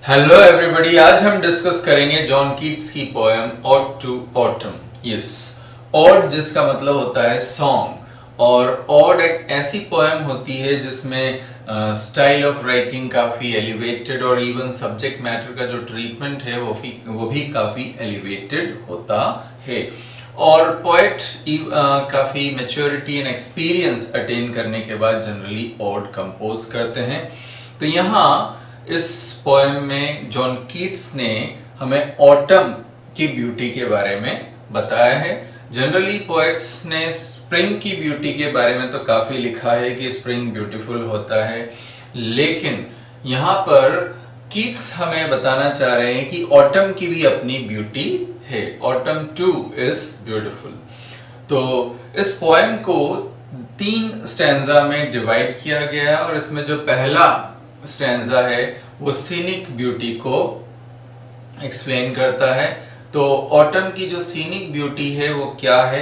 Hello everybody, आज हम discuss करेंगे जॉन कीट्स की poem ode to autumn. Yes, ode जिसका मतलब होता है सॉन्ग, और ऑड एक ऐसी पोएम होती है जिसमें स्टाइल ऑफ राइटिंग काफी एलिवेटेड और इवन सब्जेक्ट मैटर का जो ट्रीटमेंट है वो भी काफी एलिवेटेड होता है। और पोएट काफी मैच्योरिटी एंड एक्सपीरियंस अटेन करने के बाद जनरली ऑड कंपोज करते हैं। तो यहाँ इस पोएम में जॉन कीट्स ने हमें ऑटम की ब्यूटी के बारे में बताया है। जनरली पोएट्स ने स्प्रिंग की ब्यूटी के बारे में तो काफी लिखा है कि स्प्रिंग ब्यूटीफुल होता है, लेकिन यहाँ पर कीट्स हमें बताना चाह रहे हैं कि ऑटम की भी अपनी ब्यूटी है। Autumn two is beautiful. तो इस पोएम को 3 स्टैंजा में डिवाइड किया गया है और इसमें जो पहला स्टैंजा है वो सीनिक ब्यूटी को एक्सप्लेन करता है। तो ऑटम की जो सीनिक ब्यूटी है वो क्या है,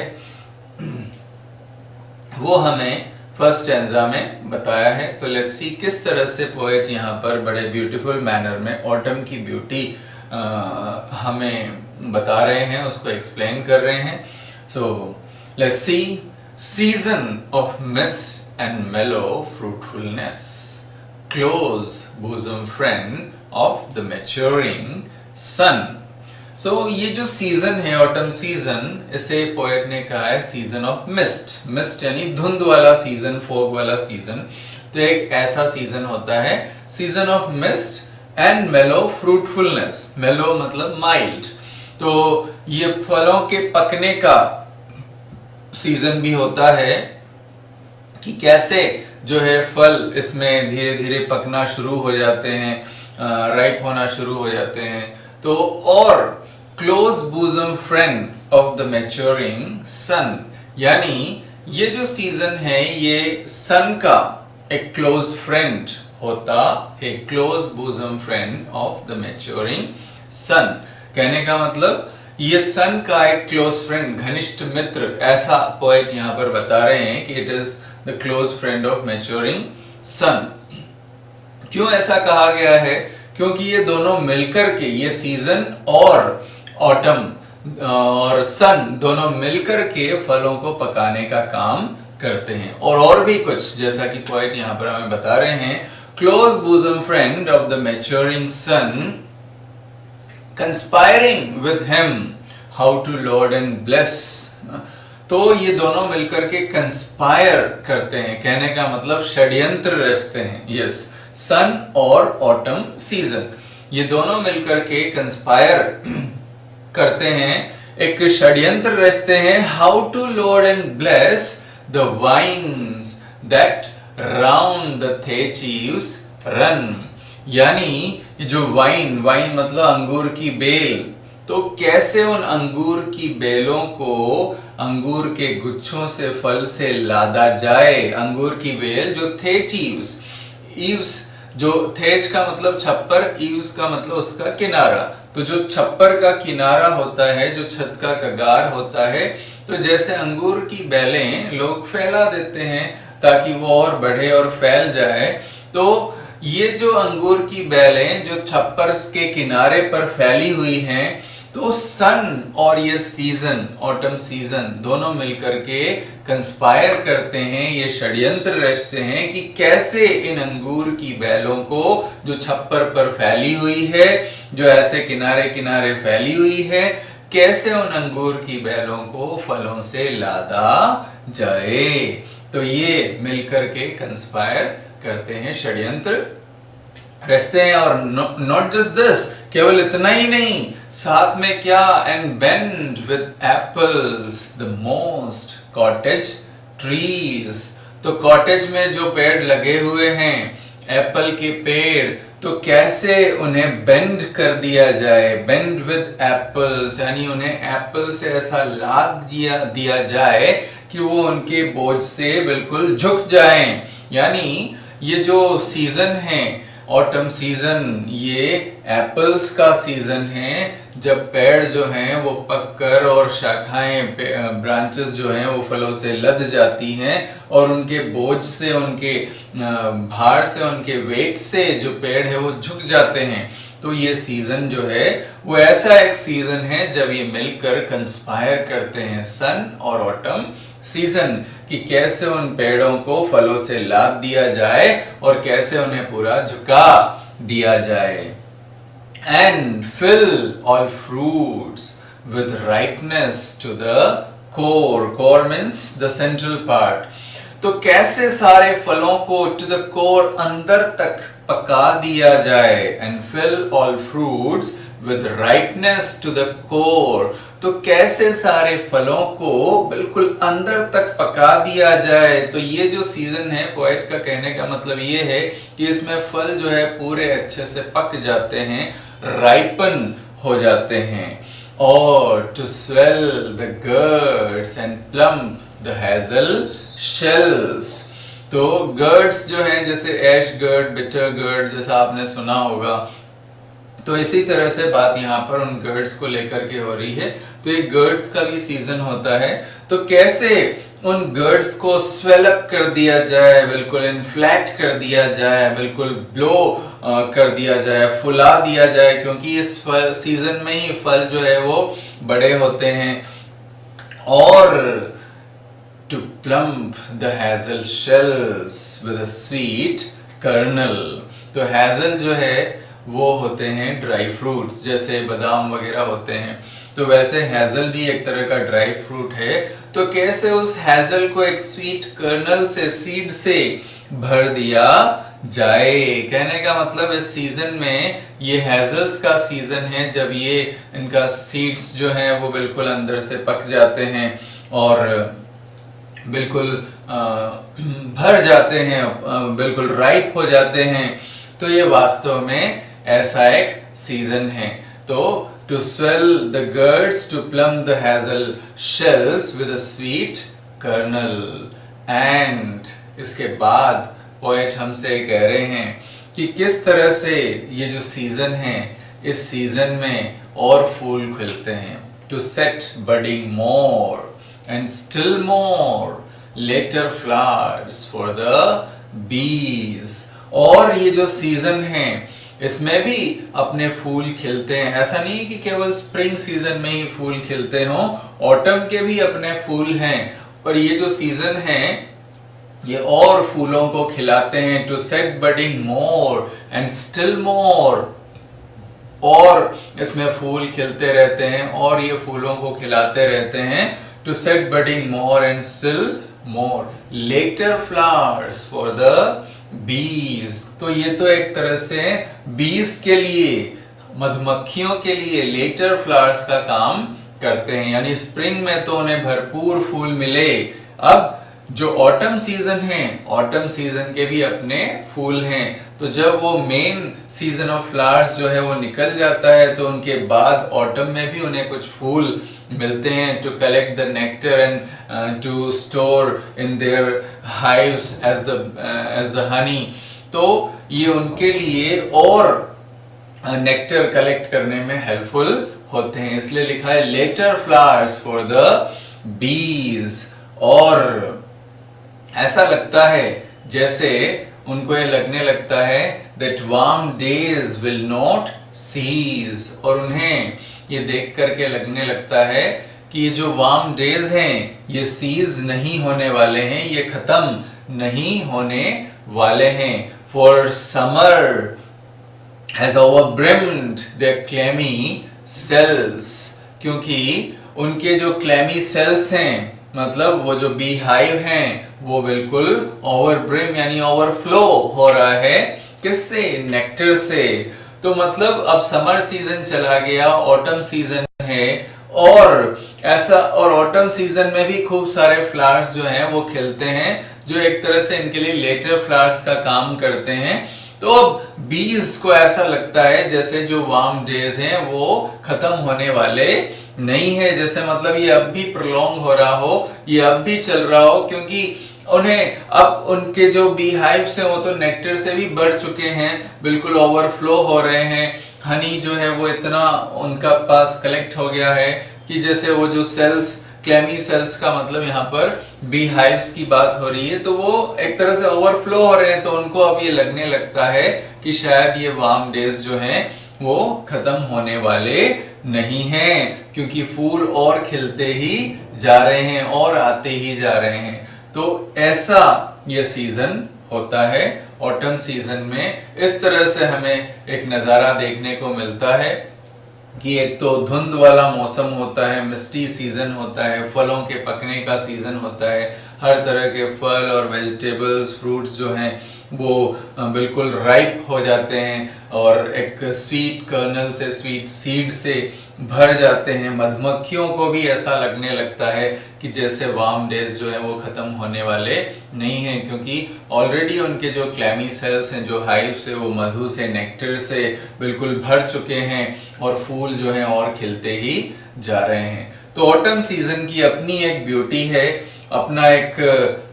वो हमें फर्स्ट स्टैंजा में बताया है। तो लेट्स सी किस तरह से पोएट यहाँ पर बड़े ब्यूटीफुल मैनर में ऑटम की ब्यूटी हमें बता रहे हैं, उसको एक्सप्लेन कर रहे हैं। So let's see. Season of mist and मेलो fruitfulness, close bosom friend of the maturing sun। So ये जो सीजन है ऑटम सीजन, इसे पोएट ने कहा है सीजन ऑफ मिस्ट। मिस्ट यानी धुंध वाला सीजन, फॉग वाला सीजन। तो एक ऐसा सीजन होता है सीजन ऑफ मिस्ट एंड मेलो फ्रूटफुलनेस। मेलो मतलब माइल्ड। तो ये फलों के पकने का सीजन भी होता है कि कैसे जो है फल इसमें धीरे धीरे पकना शुरू हो जाते हैं, राइप होना शुरू हो जाते हैं। तो और close bosom friend of the maturing sun, यानी ये जो सीजन है ये सन का एक क्लोज फ्रेंड होता है। Close bosom friend of the maturing sun कहने का मतलब ये सन का एक क्लोज फ्रेंड, घनिष्ठ मित्र, ऐसा पोएट यहाँ पर बता रहे हैं कि it is the close friend of maturing sun. क्यों ऐसा कहा गया है? क्योंकि ये दोनों मिलकर के, ये सीजन और ऑटम और सन दोनों मिलकर के फलों को पकाने का काम करते हैं। और भी कुछ, जैसा कि पोएट यहाँ पर हमें बता रहे हैं, close bosom friend of the maturing sun, conspiring with him how to load and bless. तो ये दोनों मिलकर के कंस्पायर करते हैं, कहने का मतलब षड्यंत्र रचते हैं। यस, सन और ऑटम सीजन ये दोनों मिलकर के कंस्पायर करते हैं, एक षड्यंत्र रचते हैं। How to load and bless the vines that round the thatch eaves run, यानी जो वाइन मतलब अंगूर की बेल, तो कैसे उन अंगूर की बेलों को अंगूर के गुच्छों से, फल से लादा जाए। अंगूर की बेल जो थेचीव्स, ईव्स जो थेच का मतलब छप्पर, ईव्स का मतलब उसका किनारा। तो जो छप्पर का किनारा होता है, जो छत का कगार होता है, तो जैसे अंगूर की बेलें लोग फैला देते हैं ताकि वो और बढ़े और फैल जाए। तो ये जो अंगूर की बेलें जो छप्पर के किनारे पर फैली हुई हैं, तो सन और ये सीजन, ऑटम सीजन, दोनों मिलकर के कंस्पायर करते हैं, ये षड्यंत्र रचते हैं कि कैसे इन अंगूर की बेलों को जो छप्पर पर फैली हुई है, जो ऐसे किनारे किनारे फैली हुई है, कैसे उन अंगूर की बेलों को फलों से लादा जाए। तो ये मिलकर के कंस्पायर करते हैं, षड्यंत्र रचते हैं। और नॉट जस्ट दिस, केवल इतना ही नहीं, साथ में क्या, and bend with apples the most cottage trees. तो कॉटेज में जो पेड़ लगे हुए हैं, एप्पल के पेड़, तो कैसे उन्हें बेंड कर दिया जाए। बेंड विद एप्पल्स यानी उन्हें एप्पल से ऐसा लाद दिया जाए कि वो उनके बोझ से बिल्कुल झुक जाएं। यानी ये जो सीजन है ऑटम सीजन, ये एप्पल्स का सीजन है, जब पेड़ जो हैं वो पककर और शाखाएं, ब्रांचेस जो हैं वो फलों से लद जाती हैं और उनके बोझ से, उनके भार से, उनके वेट से जो पेड़ है वो झुक जाते हैं। तो ये सीजन जो है वो ऐसा एक सीजन है जब ये मिलकर कंस्पायर करते हैं, सन और ऑटम सीजन, कि कैसे उन पेड़ों को फलों से लाद दिया जाए और कैसे उन्हें पूरा झुका दिया जाए। And fill all fruits with ripeness to the core, core means the central part, तो कैसे सारे फलों को टू द कोर, अंदर तक पका दिया जाए। And fill all fruits with ripeness to the core, तो कैसे सारे फलों को बिल्कुल अंदर तक पका दिया जाए। तो ये जो सीजन है, पोएट का कहने का मतलब ये है कि इसमें फल जो है पूरे अच्छे से पक जाते हैं, राइपन हो जाते हैं। और to swell the gourds and plump the hazel shells, तो गर्ड्स जो हैं जैसे एश गर्ड, बिटर गर्ड जैसा आपने सुना होगा, तो इसी तरह से बात यहाँ पर उन गर्ड्स को लेकर के हो रही है। तो ये गर्ड्स का भी सीजन होता है, तो कैसे उन गर्ड्स को स्वेलअप कर दिया जाए, बिल्कुल इन्फ्लैट कर दिया जाए, बिल्कुल ब्लो कर दिया जाए, फुला दिया जाए, क्योंकि इस सीजन में ही फल जो है वो बड़े होते हैं। और to plump the hazel shells with a sweet kernel, तो हैजल जो है वो होते हैं ड्राई फ्रूट्स, जैसे बादाम वगैरह होते हैं, तो वैसे हैजल भी एक तरह का ड्राई फ्रूट है। तो कैसे उस हैजल को एक स्वीट कर्नल से, सीड से भर दिया जाए। कहने का मतलब इस सीजन में, ये हैजल्स का सीजन है जब ये इनका सीड्स जो हैं वो बिल्कुल अंदर से पक जाते हैं और बिल्कुल भर जाते हैं, बिल्कुल राइप हो जाते हैं। तो ये वास्तव में ऐसा एक सीजन है। तो to swell the gourds, to plump the hazel shells with a sweet kernel. And इसके बाद पोएट हमसे कह रहे हैं कि किस तरह से ये जो सीजन है, इस सीजन में और फूल खिलते हैं। To set budding more and still more later flowers for the bees। और ये जो सीजन है इसमें भी अपने फूल खिलते हैं। ऐसा नहीं कि केवल स्प्रिंग सीजन में ही फूल खिलते हों, ऑटम के भी अपने फूल हैं। और ये जो सीजन है ये और फूलों को खिलाते हैं। To set budding more and still more, और इसमें फूल खिलते रहते हैं और ये फूलों को खिलाते रहते हैं। To set budding more and still more later flowers for the bees। तो ये तो एक तरह से bees के लिए, मधुमक्खियों के लिए later flowers का काम करते हैं, यानी स्प्रिंग में तो उन्हें भरपूर फूल मिले। अब जो ऑटम सीजन है, ऑटम सीजन के भी अपने फूल हैं। तो जब वो मेन सीजन ऑफ फ्लावर्स जो है वो निकल जाता है तो उनके बाद ऑटम में भी उन्हें कुछ फूल मिलते हैं। To collect the nectar and to store in their hives as the honey. तो ये उनके लिए और नेक्टर कलेक्ट करने में हेल्पफुल होते हैं, इसलिए लिखा है letter flowers for the bees. और ऐसा लगता है जैसे उनको ये लगने लगता है that warm days will not cease, और उन्हें ये देख करके लगने लगता है कि ये जो वार्म डेज हैं ये सीज नहीं होने वाले हैं, ये खत्म नहीं होने वाले हैं। For summer has overbrimmed their clammy cells, क्योंकि उनके जो क्लैमी सेल्स हैं, मतलब वो जो बी हाइव हैं, वो बिल्कुल ओवरब्रिम यानी ओवरफ्लो हो रहा है। किससे? नेक्टर से। तो मतलब अब समर सीजन चला गया, ऑटम सीजन है, और ऐसा, और ऑटम सीजन में भी खूब सारे फ्लावर्स जो हैं वो खिलते हैं, जो एक तरह से इनके लिए लेटर फ्लावर्स का काम करते हैं। तो अब बीज को ऐसा लगता है जैसे जो वार्म डेज हैं वो खत्म होने वाले नहीं है, जैसे मतलब ये अब भी प्रोलॉन्ग हो रहा हो, ये अब भी चल रहा हो, क्योंकि उन्हें अब उनके जो बी हाइव्स हैं वो तो नेक्टर से भी बढ़ चुके हैं, बिल्कुल ओवरफ्लो हो रहे हैं। हनी जो है वो इतना उनका पास कलेक्ट हो गया है कि जैसे वो जो सेल्स, क्लेमी सेल्स का मतलब यहाँ पर बी हाइव्स की बात हो रही है, तो वो एक तरह से ओवरफ्लो हो रहे हैं। तो उनको अब ये लगने लगता है कि शायद ये वार्म डेज जो हैं वो खत्म होने वाले नहीं हैं, क्योंकि फूल और खिलते ही जा रहे हैं और आते ही जा रहे हैं। तो ऐसा ये सीजन होता है। ऑटम सीजन में इस तरह से हमें एक नज़ारा देखने को मिलता है कि एक तो धुंध वाला मौसम होता है, मिस्टी सीजन होता है, फलों के पकने का सीजन होता है, हर तरह के फल और वेजिटेबल्स फ्रूट्स जो हैं वो बिल्कुल राइप हो जाते हैं और एक स्वीट कर्नल से, स्वीट सीड से भर जाते हैं। मधुमक्खियों को भी ऐसा लगने लगता है कि जैसे वार्म डेज जो है वो ख़त्म होने वाले नहीं हैं, क्योंकि ऑलरेडी उनके जो क्लैमी सेल्स हैं, जो हाइव्स है, वो मधु से, नेक्टर से बिल्कुल भर चुके हैं और फूल जो हैं और खिलते ही जा रहे हैं। तो ऑटम सीजन की अपनी एक ब्यूटी है, अपना एक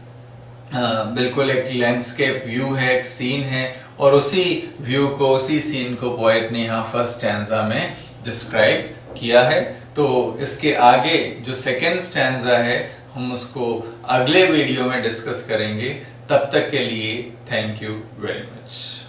बिल्कुल एक लैंडस्केप व्यू है, एक सीन है, और उसी व्यू को, उसी सीन को पोएट ने यहाँ फर्स्ट स्टैंजा में डिस्क्राइब किया है। तो इसके आगे जो सेकेंड स्टैंजा है हम उसको अगले वीडियो में डिस्कस करेंगे। तब तक के लिए थैंक यू वेरी मच।